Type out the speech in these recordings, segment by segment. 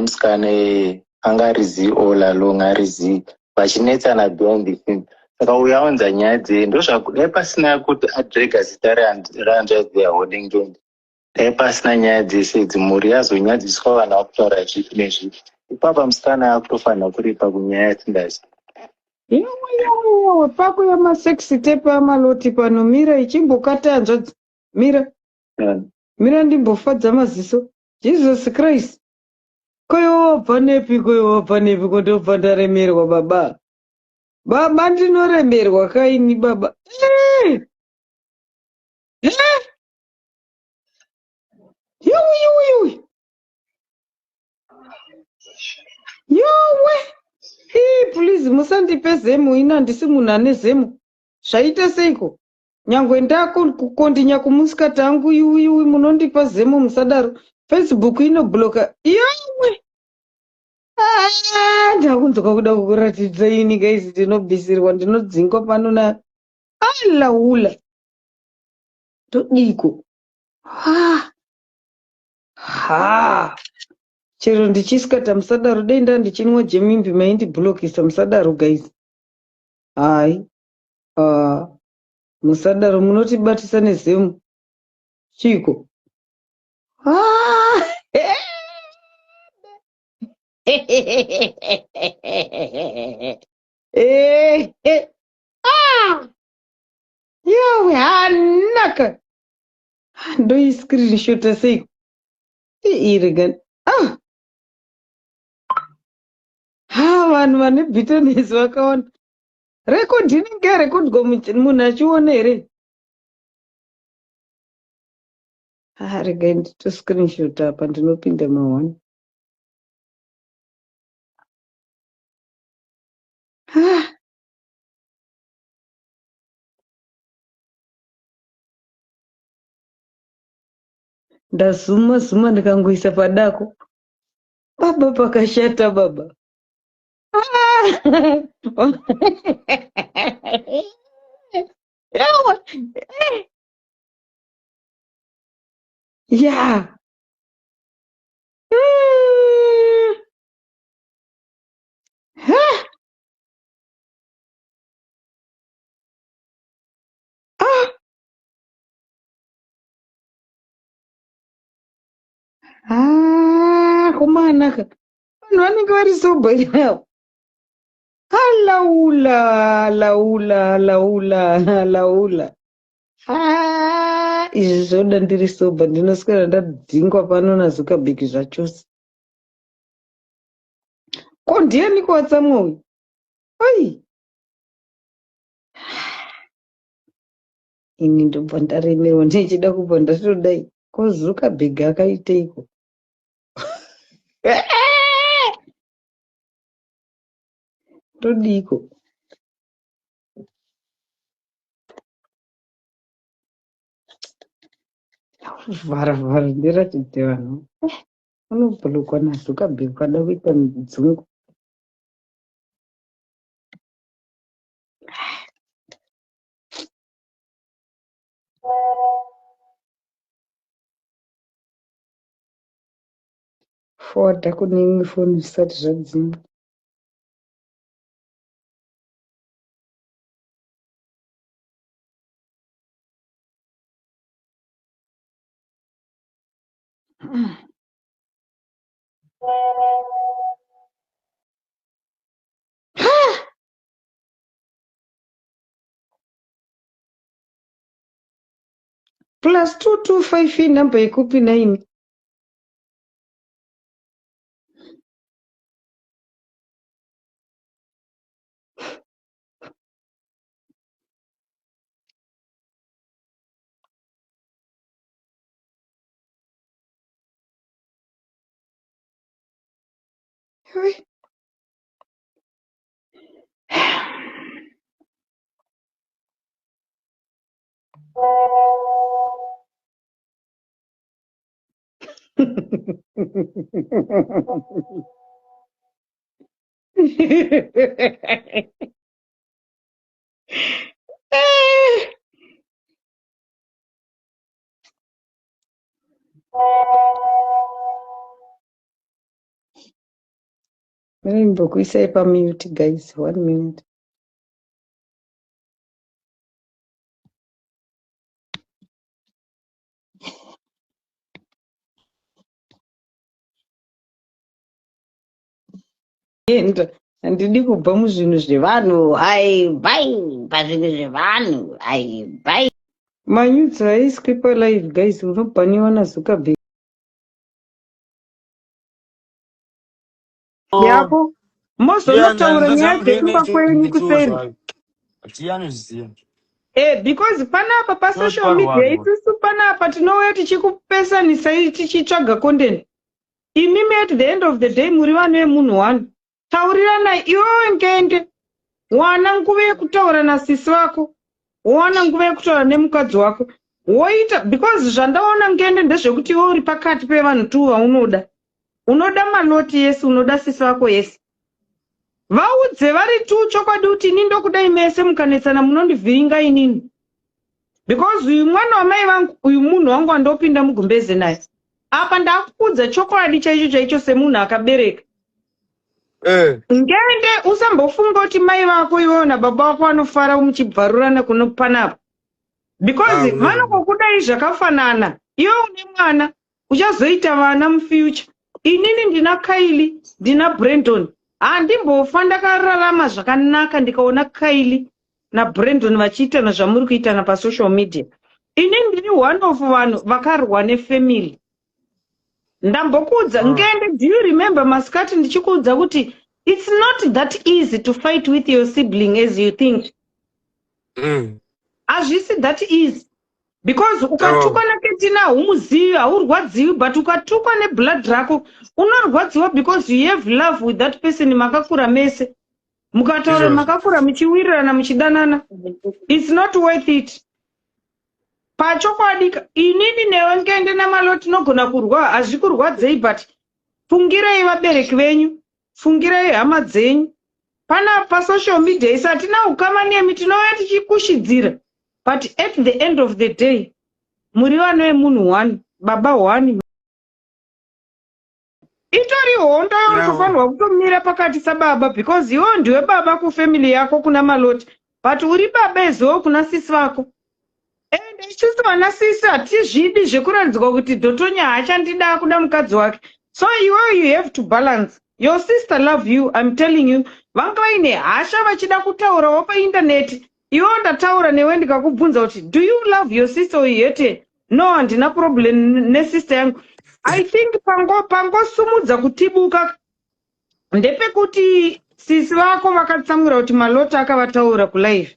musikana angarizivi olalong arizivi vachinetsana behind the scenes. Saka uyaunza nyaya dzeye ndozvakudai pasina kuti adrega zita rehanzvadzi yaholding ndondi. Dai pasina nyaya dzese idzi mhuri yazonyadziswa vana vakutaura zvipi nezvipi. Ipapa musikana akutofanira kuripa kunyaya yatindazi. Yawe pako yamasexi tape amaloti pano mira ichimbokata hanzvadzi. Mira ndimbofadza maziso. Jesus Christ. Koyobva nepi kondobva ndaremerwa baba. Baba ndinoremerwa kaini baba. Yowe. Please musandipe zemu ina handisi munhu ane zemu. Zvaita seiko? Nyangwe ndakondinya kumusikata angu iwi munondipa zemu musadaro. Facebook inobloka. Yowe. Ndakunzwa kuda kukuratidza ini guys ndinobvisirwa ndinodzingwa pano na alaula. Todiko. Chero ndichisikata musadaro denda ndichinwa jemimbi maindibhlokisa musadaro guys. Hai. Musadaro munotibatisa nezemu. Chiko. Yawe hanaka. Ndoi screenshot sei. Irigan. Vanhu vane bitterness vakaona. Record inenge rekodwa munhu achiona here. Regai ndito screenshot apa ndinopinda mahwani. Ndazuma ndikangoisa padako. Baba pakashata baba. Yeah. Kumanaka. Vanhu vanenge vari sober yavo. Laula. Izvi zvoda ndiri sober ndinoswera ndadzingwa pano naZuckerberg zvachose. Ko ndiani kuwatsamwa uyu? Oi. Ini ndobva ndaremerwa ndichida kubva ndatodai. Ko Zuckerberg akaiteiko? Todiko. Vara ndiratidze vanhu. Unobhulukwa naZuckerberg kada kuita mudzungu. Forwarda kune imwe foni zvisati zvadzimwa. +225 inamba yekupi 9. Nimbokuisa pa mute guys, 1 minute. Handidi kubva muzvinhu zvevanhu. Ai bye pazvinhu zvevanhu. Ai bye. Manyudzi haiswi palive guys, unobhaniwa naZuckerberg. Yako mozonotaura nyaya dzeimba kwenyu kuseri. Because panapa pasocial media isusu panapa tinouya tichikupesanisai tichitsvaga content. Imimi at the end of the day muri vanhu vemunhu wani. Taurirana iwewe ngende. Wana nguva yekutaura nasisi wako. Wana nguva yekutaura nemukadzi wako. Woita because zvandaona ngende ndezvekuti iwe uri pakati pevanhu tu vaunoda. Unoda maloti yesi, unoda sisi wako yesi. Vaudze vari tu chokwadi kuti ini ndokudai mese mukanetsana munondivhiringa inini. Because uyu mwana wamai vangu, uyu munhu wangu andopinda mugumbeze naye. Apa ndakudza chokwadi chaicho semunhu akabereka. Ngende usambofunga kuti mai vako iwewe nababa vako vanofara muchibvarurana kunopanapa. Because vanokokudai zvakafanana. Iwe une mwana uchazoita vana mufuture. Inini ndina Kylie, ndina Brandon. Handimbofa ndakararama zvakanaka ndikaona Kylie na Brandon vachiitana zvamuri kuitana pasocial media. Inini ndiri one of vanhu vakarwa nefamily. Ndambokudza ngende, do you remember masikati ndichikudza kuti it's not that easy to fight with your sibling as you think. Hazvisi that easy. Because ukatukwa naketina humuzivi haurwadziwi, but ukatukwa neblood rako unorwadziwa because you have love with that person makakura mese. Mukataura makakura muchiwirirana muchidanana. It's not worth it. Pachokwadi inini newe ngende namaloti nogona kurwa hazvikurwadzei, but fungirai vabereki venyu, fungirai hama dzenyu. Pana pasocial media isatina ukama nemi tinouya tichikushidzira. But at the end of the day, muri vanhu vemunhu wani, baba wani. Itori hondo yokufanirwa kutomira pakati sababa, because iwo ndiwe baba kufamily yako kuna maloti, but uri baba ezo kuna sisi vako. And isusu vana sisi hatizvidi zvekuradzwa kuti Dhotonya haachandida kuda mukadzi wake. So you have to balance. Your sister love you, I'm telling you. Vanga vaine hasha vachida kutaurawo painternet. Iwo ndataura newe ndikakubvunza kuti do you love your sister or yete? No, handina problem nesister yangu. I think pangosumudza kutibuka ndepekuti sisi vako vakatsamwira kuti malota akavataura kulive.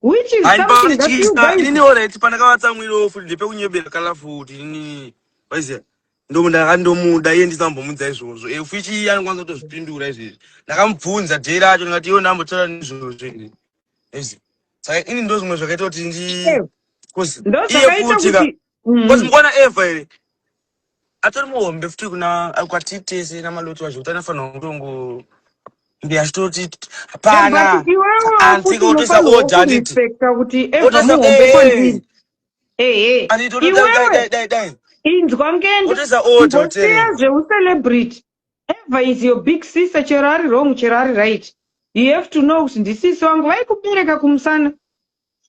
Which is something that you guys... Nini alright, pandakavatsamwira futi ndepekunyebera kala futi nini. Waize? Ndomuda iye ndisambomudza izvozvo. Fuchi anokwanisa kutozvipindura izvezvi. Ndakamubvunza dheri racho ndikati iwo ndambotaura nezvozvo. Waize? Saka ini ndo zvimwe zvakaita kuti iye futi muona Eva here atori muhombe futi kuna kwatitese namaloti wazvo kuti anofanirwa kutongo mbi achitoti hapana antika kutoisa oda anditi inzwa ngende ngoteya zveuselebrity. Eva is your big sister, chero ari wrong chero ari right. You have to know kuti ndisisi wangu vaikubereka kumusana.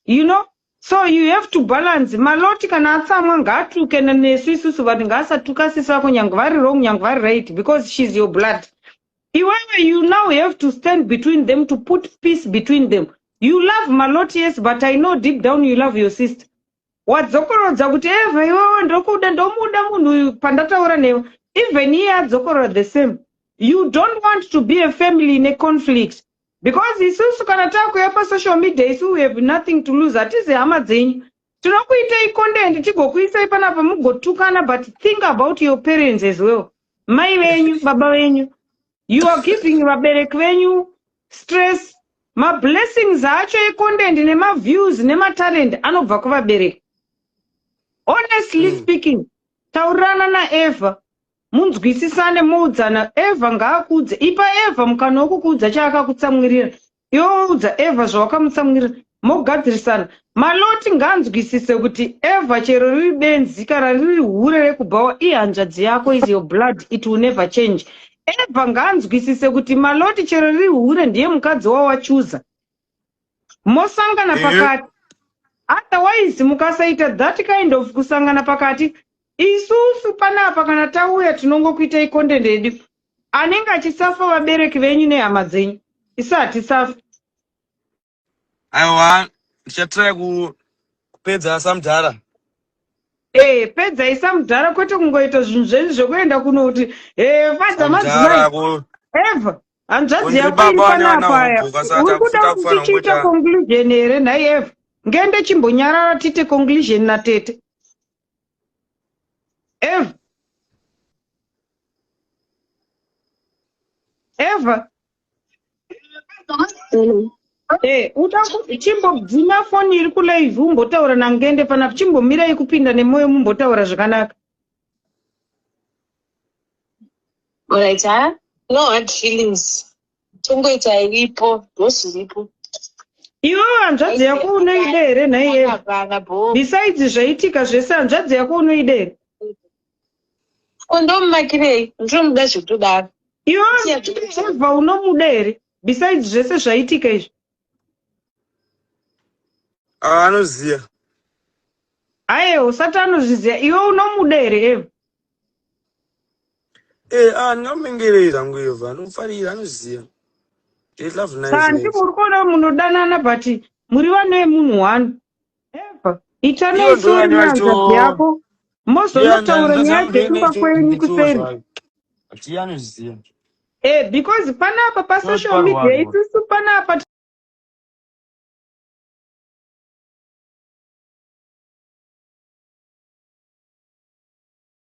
You know? So you have to balance. Maloti kana atsamwa ngatuke nesu isusu vanhu ngaasatuka sisi vako nyange vari wrong nyange vari right, because she's your blood. Iwewe you now have to stand between them to put peace between them. You love Maloti, yes, but I know deep down you love your sister. Wadzokorodza kuti Eva iwewe ndokuda ndomuda munhu pandataura newe. Even here adzokora the same. You don't want to be a family in a conflict. Because isusu kana takuya pasocial media isu we have nothing to lose. Atizi hama dzenyu. Tinokuitei content tigokuisai panapa mugotukana, but think about your parents as well. Mai venyu, baba venyu. You are giving vabereki venyu stress. Ma blessings acho e-content nema views nema talent anobva kuvabereki. Honestly speaking, taurana na Eva. Munzwisisane muudzana. Eva ngaakudze. Ipa Eva mukana wokukudza chaakakutsamwirira. Iwo udza Eva zvawakamutsamwirira. Mogadzirisana. Maloti ngaanzwisise kuti Eva chero riri benzi kana riri hure rekubhawa ihanzvadzi yako, is your blood, it will never change. Eva ngaanzwisise kuti Maloti chero riri hure ndiye mukadzi wawachuza. Mosangana pakati. Otherwise mukasaita that kind of kusangana pakati. Isusu panapa kana tauya tinongokuita content yedu. Anenge achisafa vabereki venyu nehama dzenyu. Isati safa. Aiwa, ndichatry kupedza samudhara. Pedza isamudhara kwete kungoita zvinhu zvenyu zvekuenda kunoti fadza madzimai. Eva, hanzvadzi yako iri panapa aya. Uri kuda kuti tichiita conclusion here nhai Eva. Ngende chimbonyarara tiite conclusion natete. Eva. Uda kuti chimbobvuma foni iri kulive umbotaura naNgende panapa chimbomirai kupinda nemoyo mumbotaura zvakanaka. Alright, no hard feelings. Tongoita iripo, ndozviripo. Iwe hanzvadzi yako unoida here nhai Eva? Besides zvaitika zvese hanzvadzi yako unoida here? Ndomumakirei, ndinomuda zvekutodaro. Iwe Eva unomuda here? Besides zvese zvaitika izvi? Anoziya. Aiwa, usati anozviziva. Iwe unomuda here Eva? Ndinomengerera zangu Eva, anofarira, anoziya. They love nice. Sandi muri kuona munodanana but muri vana vemunhu one. Eva, itanai sori nehanzvadzi yako. Mozonotaura nyaya dzekuba kwenyu kuseri. Anoziya. Because panapa pasocial media isusu panapa